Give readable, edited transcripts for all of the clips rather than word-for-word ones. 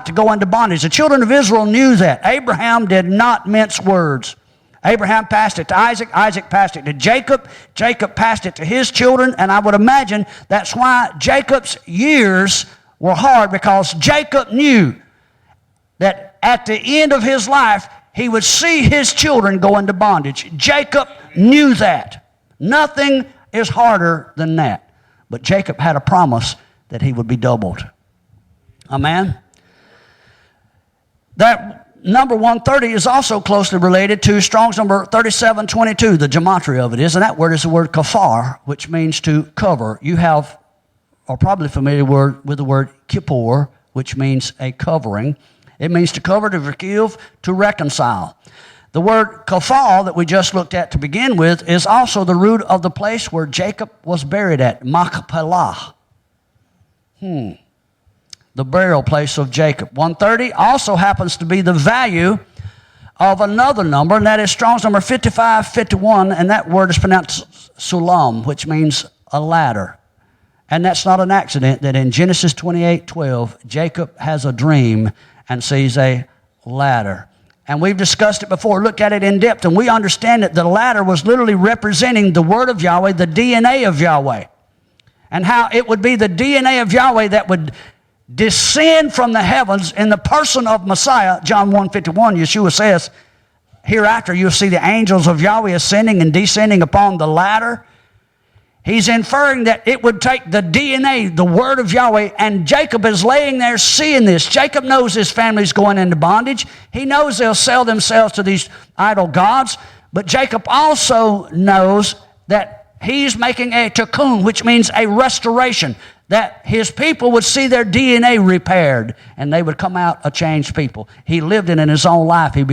to go into bondage. The children of Israel knew that. Abraham did not mince words. Abraham passed it to Isaac. Isaac passed it to Jacob. Jacob passed it to his children. And I would imagine that's why Jacob's years were hard, because Jacob knew that at the end of his life, he would see his children go into bondage. Jacob knew that. Nothing is harder than that. But Jacob had a promise that he would be doubled. Amen? That number 130 is also closely related to Strong's number 3722, the gematria of it is, and that word is the word kafar, which means to cover. You are probably familiar with the word kippur, which means a covering. It means to cover, to forgive, to reconcile. The word kafal that we just looked at to begin with is also the root of the place where Jacob was buried at, Machpelah. The burial place of Jacob. 130 also happens to be the value of another number, and that is Strong's number 5551, and that word is pronounced sulam, which means a ladder. And that's not an accident that in Genesis 28:12, Jacob has a dream and sees a ladder. And we've discussed it before, looked at it in depth, and we understand that the ladder was literally representing the Word of Yahweh, the DNA of Yahweh, and how it would be the DNA of Yahweh that would descend from the heavens in the person of Messiah. John 1:51, Yeshua says, hereafter you'll see the angels of Yahweh ascending and descending upon the ladder. He's inferring that it would take the DNA, the Word of Yahweh, and Jacob is laying there seeing this. Jacob knows his family's going into bondage. He knows they'll sell themselves to these idol gods, but Jacob also knows that he's making a tikkun, which means a restoration, that his people would see their DNA repaired and they would come out a changed people. He lived it in his own life. He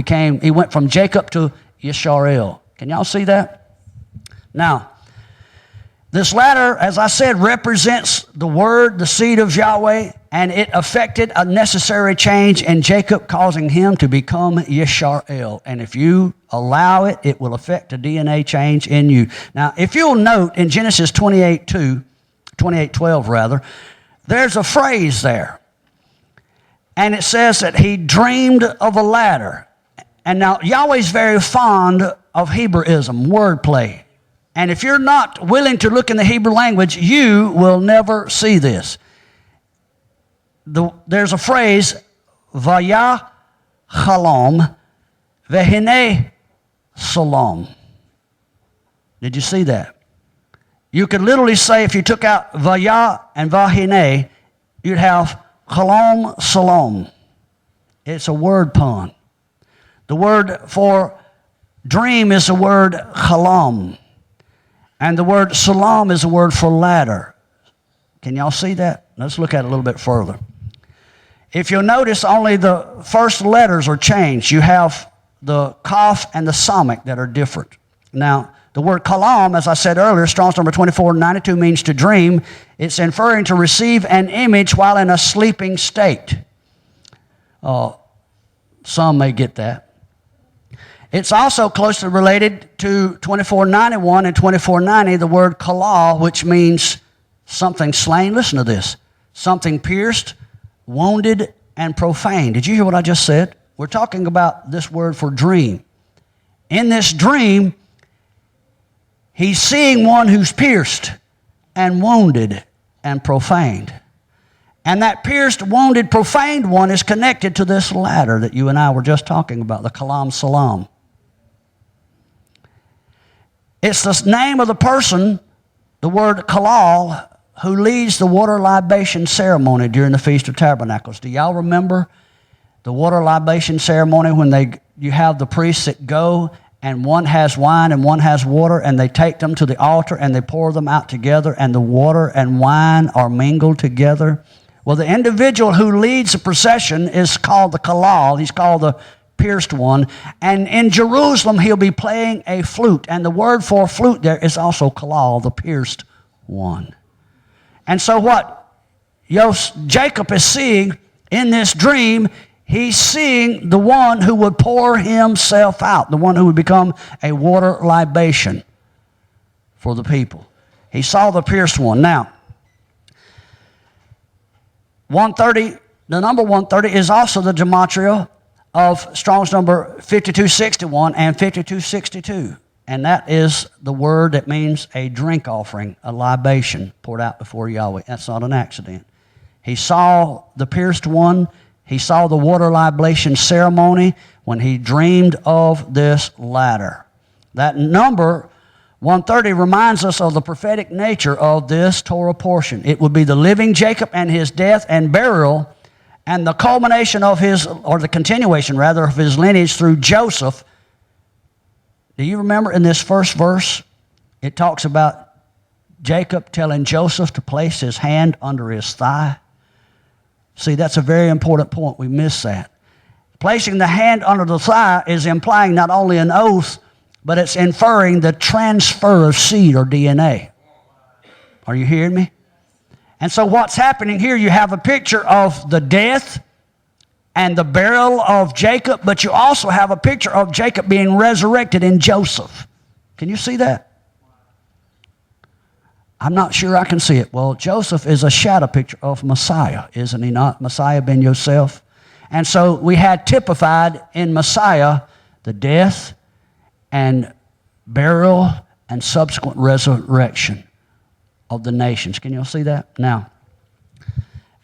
went from Jacob to Yisrael. Can y'all see that? Now, this ladder, as I said, represents the Word, the seed of Yahweh, and it affected a necessary change in Jacob, causing him to become Yisrael. And if you allow it, it will affect a DNA change in you. Now, if you'll note in Genesis 28:12, there's a phrase there. And it says that he dreamed of a ladder. And now, Yahweh's very fond of Hebraism, wordplay. And if you're not willing to look in the Hebrew language, you will never see this. There's a phrase, Vaya Chalom, Vehine Salom. Did you see that? You could literally say, if you took out Vaya and Vahine, you'd have Chalom Salom. It's a word pun. The word for dream is the word Chalam. And the word salam is a word for ladder. Can y'all see that? Let's look at it a little bit further. If you'll notice, only the first letters are changed. You have the kaf and the samik that are different. Now, the word kalam, as I said earlier, Strong's number 2492, means to dream. It's inferring to receive an image while in a sleeping state. Some may get that. It's also closely related to 2491 and 2490, the word kala, which means something slain. Listen to this. Something pierced, wounded, and profaned. Did you hear what I just said? We're talking about this word for dream. In this dream, he's seeing one who's pierced and wounded and profaned. And that pierced, wounded, profaned one is connected to this ladder that you and I were just talking about, the kalam salam. It's the name of the person, the word kalal, who leads the water libation ceremony during the Feast of Tabernacles. Do y'all remember the water libation ceremony when you have the priests that go and one has wine and one has water, and they take them to the altar and they pour them out together, and the water and wine are mingled together? Well, the individual who leads the procession is called the kalal. He's called the pierced one. And in Jerusalem, he'll be playing a flute. And the word for flute there is also kalal, the pierced one. And so what Jacob is seeing in this dream, he's seeing the one who would pour himself out, the one who would become a water libation for the people. He saw the pierced one. Now, 130, the number 130 is also the gematria of Strong's number 5261 and 5262. And that is the word that means a drink offering, a libation poured out before Yahweh. That's not an accident. He saw the pierced one. He saw the water libation ceremony when he dreamed of this ladder. That number 130 reminds us of the prophetic nature of this Torah portion. It would be the living Jacob and his death and burial, and the culmination of his, or the continuation rather, of his lineage through Joseph. Do you remember in this first verse, it talks about Jacob telling Joseph to place his hand under his thigh? See, that's a very important point. We miss that. Placing the hand under the thigh is implying not only an oath, but it's inferring the transfer of seed or DNA. Are you hearing me? And so what's happening here, you have a picture of the death and the burial of Jacob, but you also have a picture of Jacob being resurrected in Joseph. Can you see that? I'm not sure I can see it. Well, Joseph is a shadow picture of Messiah, isn't he not? Messiah ben Yosef. And so we had typified in Messiah the death and burial and subsequent resurrection of the nations. Can you all see that? Now,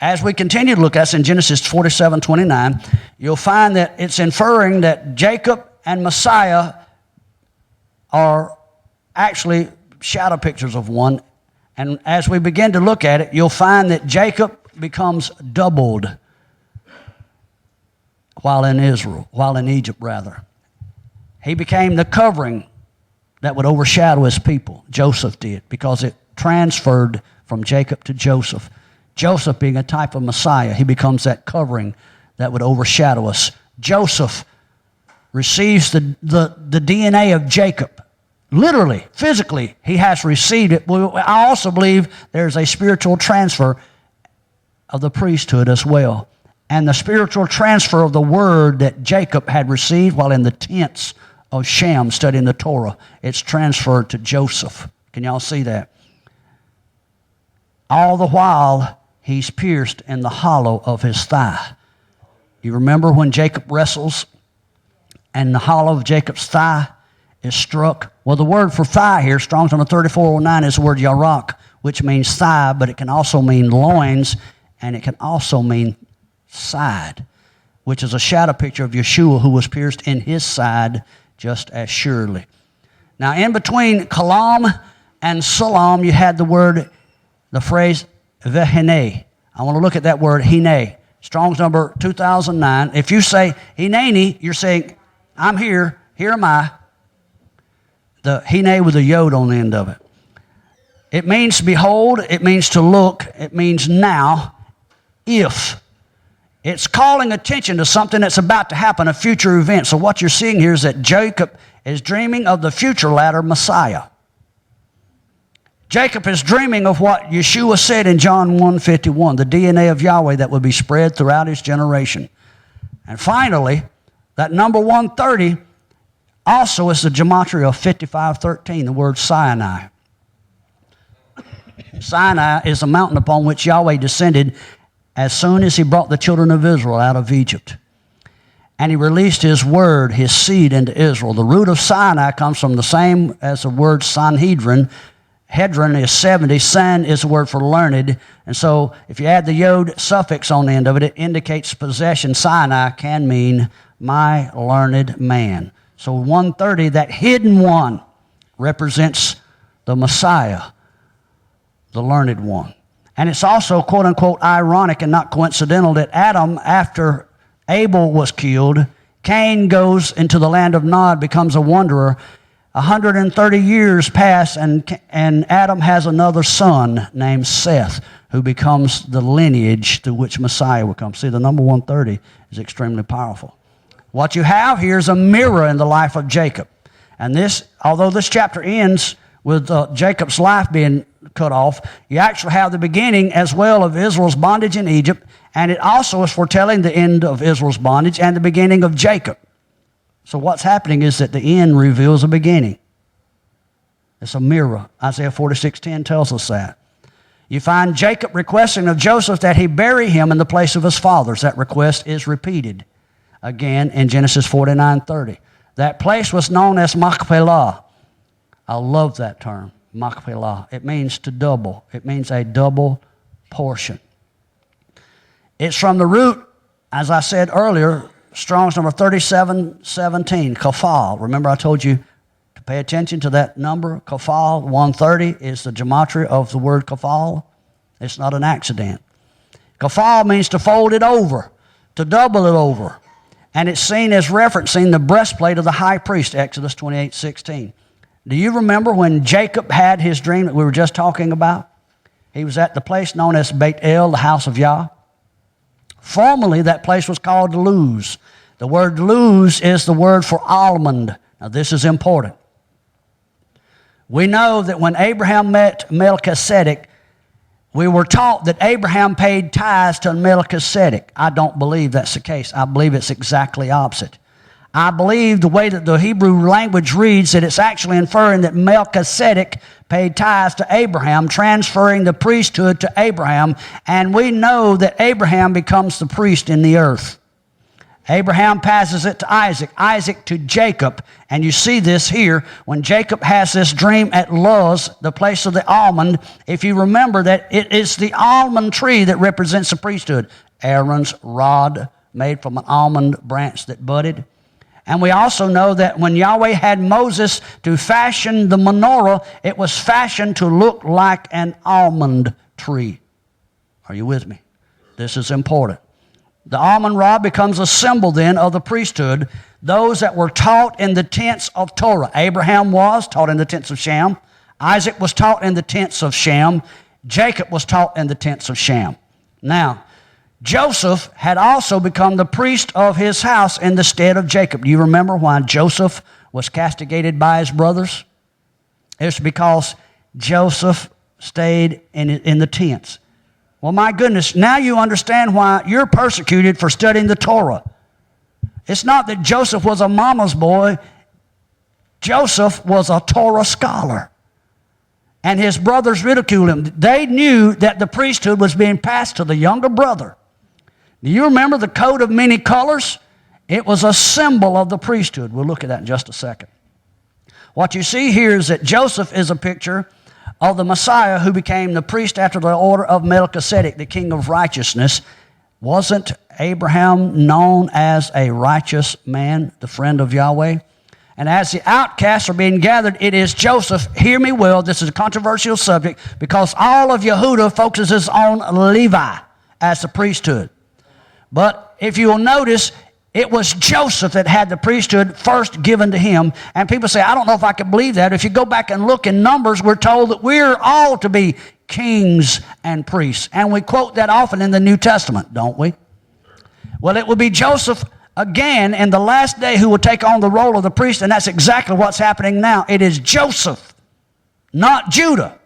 as we continue to look at this in Genesis 47:29, you'll find that it's inferring that Jacob and Messiah are actually shadow pictures of one. And as we begin to look at it, you'll find that Jacob becomes doubled while in Egypt rather. He became the covering that would overshadow his people. Joseph did, because it transferred from Jacob to Joseph. Joseph being a type of Messiah, he becomes that covering that would overshadow us. Joseph receives the DNA of Jacob. Literally, physically, he has received it. I also believe there's a spiritual transfer of the priesthood as well. And the spiritual transfer of the word that Jacob had received while in the tents of Shem studying the Torah, it's transferred to Joseph. Can y'all see that? All the while, he's pierced in the hollow of his thigh. You remember when Jacob wrestles and the hollow of Jacob's thigh is struck? Well, the word for thigh here, Strong's number 3409, is the word yarak, which means thigh, but it can also mean loins, and it can also mean side, which is a shadow picture of Yeshua, who was pierced in his side just as surely. Now, in between kalam and salam, you had the phrase vehine. I want to look at that word, hine. Strong's number 2009. If you say hineni, you're saying, I'm here, here am I. The hine with a yod on the end of it. It means behold, it means to look, it means now, if. It's calling attention to something that's about to happen, a future event. So what you're seeing here is that Jacob is dreaming of the future ladder Messiah. Jacob is dreaming of what Yeshua said in John 1:51, the DNA of Yahweh that would be spread throughout his generation. And finally, that number 130 also is the gematria of 5513, the word Sinai. Sinai is a mountain upon which Yahweh descended as soon as he brought the children of Israel out of Egypt. And he released his word, his seed, into Israel. The root of Sinai comes from the same as the word Sanhedrin. Hedron is 70. San is the word for learned. And so if you add the yod suffix on the end of it, it indicates possession. Sinai can mean my learned man. So 130, that hidden one, represents the Messiah, the learned one. And it's also, quote unquote, ironic and not coincidental that Adam, after Abel was killed, Cain goes into the land of Nod, becomes a wanderer. 130 years pass, and Adam has another son named Seth, who becomes the lineage through which Messiah will come. See, the number 130 is extremely powerful. What you have here is a mirror in the life of Jacob. And this, although this chapter ends with Jacob's life being cut off, you actually have the beginning as well of Israel's bondage in Egypt, and it also is foretelling the end of Israel's bondage and the beginning of Jacob. So what's happening is that the end reveals a beginning. It's a mirror. Isaiah 46:10 tells us that. You find Jacob requesting of Joseph that he bury him in the place of his fathers. That request is repeated again in Genesis 49:30. That place was known as Machpelah. I love that term, Machpelah. It means to double. It means a double portion. It's from the root, as I said earlier, Strong's number 3717, kafal. Remember I told you to pay attention to that number, kafal. 130 is the gematria of the word kafal. It's not an accident. Kafal means to fold it over, to double it over. And it's seen as referencing the breastplate of the high priest, Exodus 28:16. Do you remember when Jacob had his dream that we were just talking about? He was at the place known as Beit El, the house of Yah. Formerly, that place was called Luz. The word Luz is the word for almond. Now, this is important. We know that when Abraham met Melchizedek, we were taught that Abraham paid tithes to Melchizedek. I don't believe that's the case. I believe it's exactly opposite. I believe the way that the Hebrew language reads that it's actually inferring that Melchizedek paid tithes to Abraham, transferring the priesthood to Abraham, and we know that Abraham becomes the priest in the earth. Abraham passes it to Isaac, Isaac to Jacob, and you see this here when Jacob has this dream at Luz, the place of the almond. If you remember that it is the almond tree that represents the priesthood, Aaron's rod made from an almond branch that budded. And we also know that when Yahweh had Moses to fashion the menorah, it was fashioned to look like an almond tree. Are you with me? This is important. The almond rod becomes a symbol then of the priesthood, those that were taught in the tents of Torah. Abraham was taught in the tents of Shem. Isaac was taught in the tents of Shem. Jacob was taught in the tents of Shem. Now, Joseph had also become the priest of his house in the stead of Jacob. Do you remember why Joseph was castigated by his brothers? It's because Joseph stayed in the tents. Well, my goodness, now you understand why you're persecuted for studying the Torah. It's not that Joseph was a mama's boy. Joseph was a Torah scholar. And his brothers ridiculed him. They knew that the priesthood was being passed to the younger brother. Do you remember the coat of many colors? It was a symbol of the priesthood. We'll look at that in just a second. What you see here is that Joseph is a picture of the Messiah who became the priest after the order of Melchizedek, the king of righteousness. Wasn't Abraham known as a righteous man, the friend of Yahweh? And as the outcasts are being gathered, it is Joseph. Hear me well, this is a controversial subject because all of Yehudah focuses on Levi as the priesthood. But if you will notice, it was Joseph that had the priesthood first given to him. And people say, I don't know if I can believe that. If you go back and look in Numbers, we're told that we're all to be kings and priests. And we quote that often in the New Testament, don't we? Well, it will be Joseph again in the last day who will take on the role of the priest, and that's exactly what's happening now. It is Joseph, not Judah,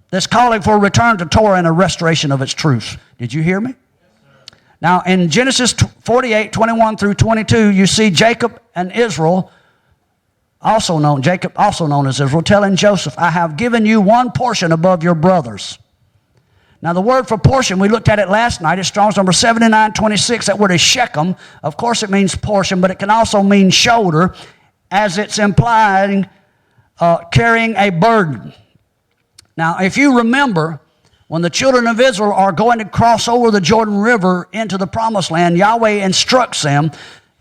that's calling for a return to Torah and a restoration of its truth. Did you hear me? Now, in Genesis 48, 21 through 22, you see Jacob and Israel, Jacob, also known as Israel, telling Joseph, I have given you one portion above your brothers. Now, the word for portion, we looked at it last night. It's Strong's number 7926. That word is Shechem. Of course, it means portion, but it can also mean shoulder, as it's implying carrying a burden. Now, if you remember, when the children of Israel are going to cross over the Jordan River into the Promised Land, Yahweh instructs them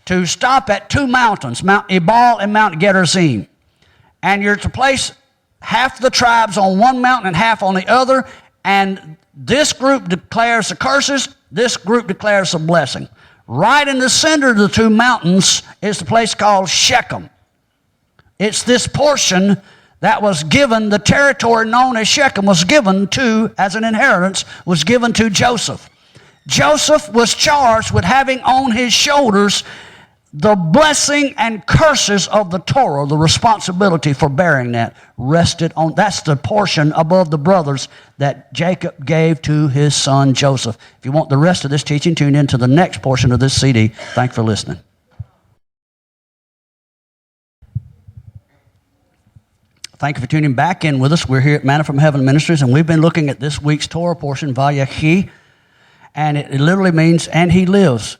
to stop at two mountains, Mount Ebal and Mount Gerizim. And you're to place half the tribes on one mountain and half on the other, and this group declares the curses, this group declares the blessing. Right in the center of the two mountains is the place called Shechem. It's this portion that was given, the territory known as Shechem was given to, as an inheritance, was given to Joseph. Joseph was charged with having on his shoulders the blessing and curses of the Torah. The responsibility for bearing that rested on, that's the portion above the brothers that Jacob gave to his son Joseph. If you want the rest of this teaching, tune in to the next portion of this CD. Thanks for listening. Thank you for tuning back in with us. We're here at Manna from Heaven Ministries, and we've been looking at this week's Torah portion, Vayechi, and it literally means, and he lives.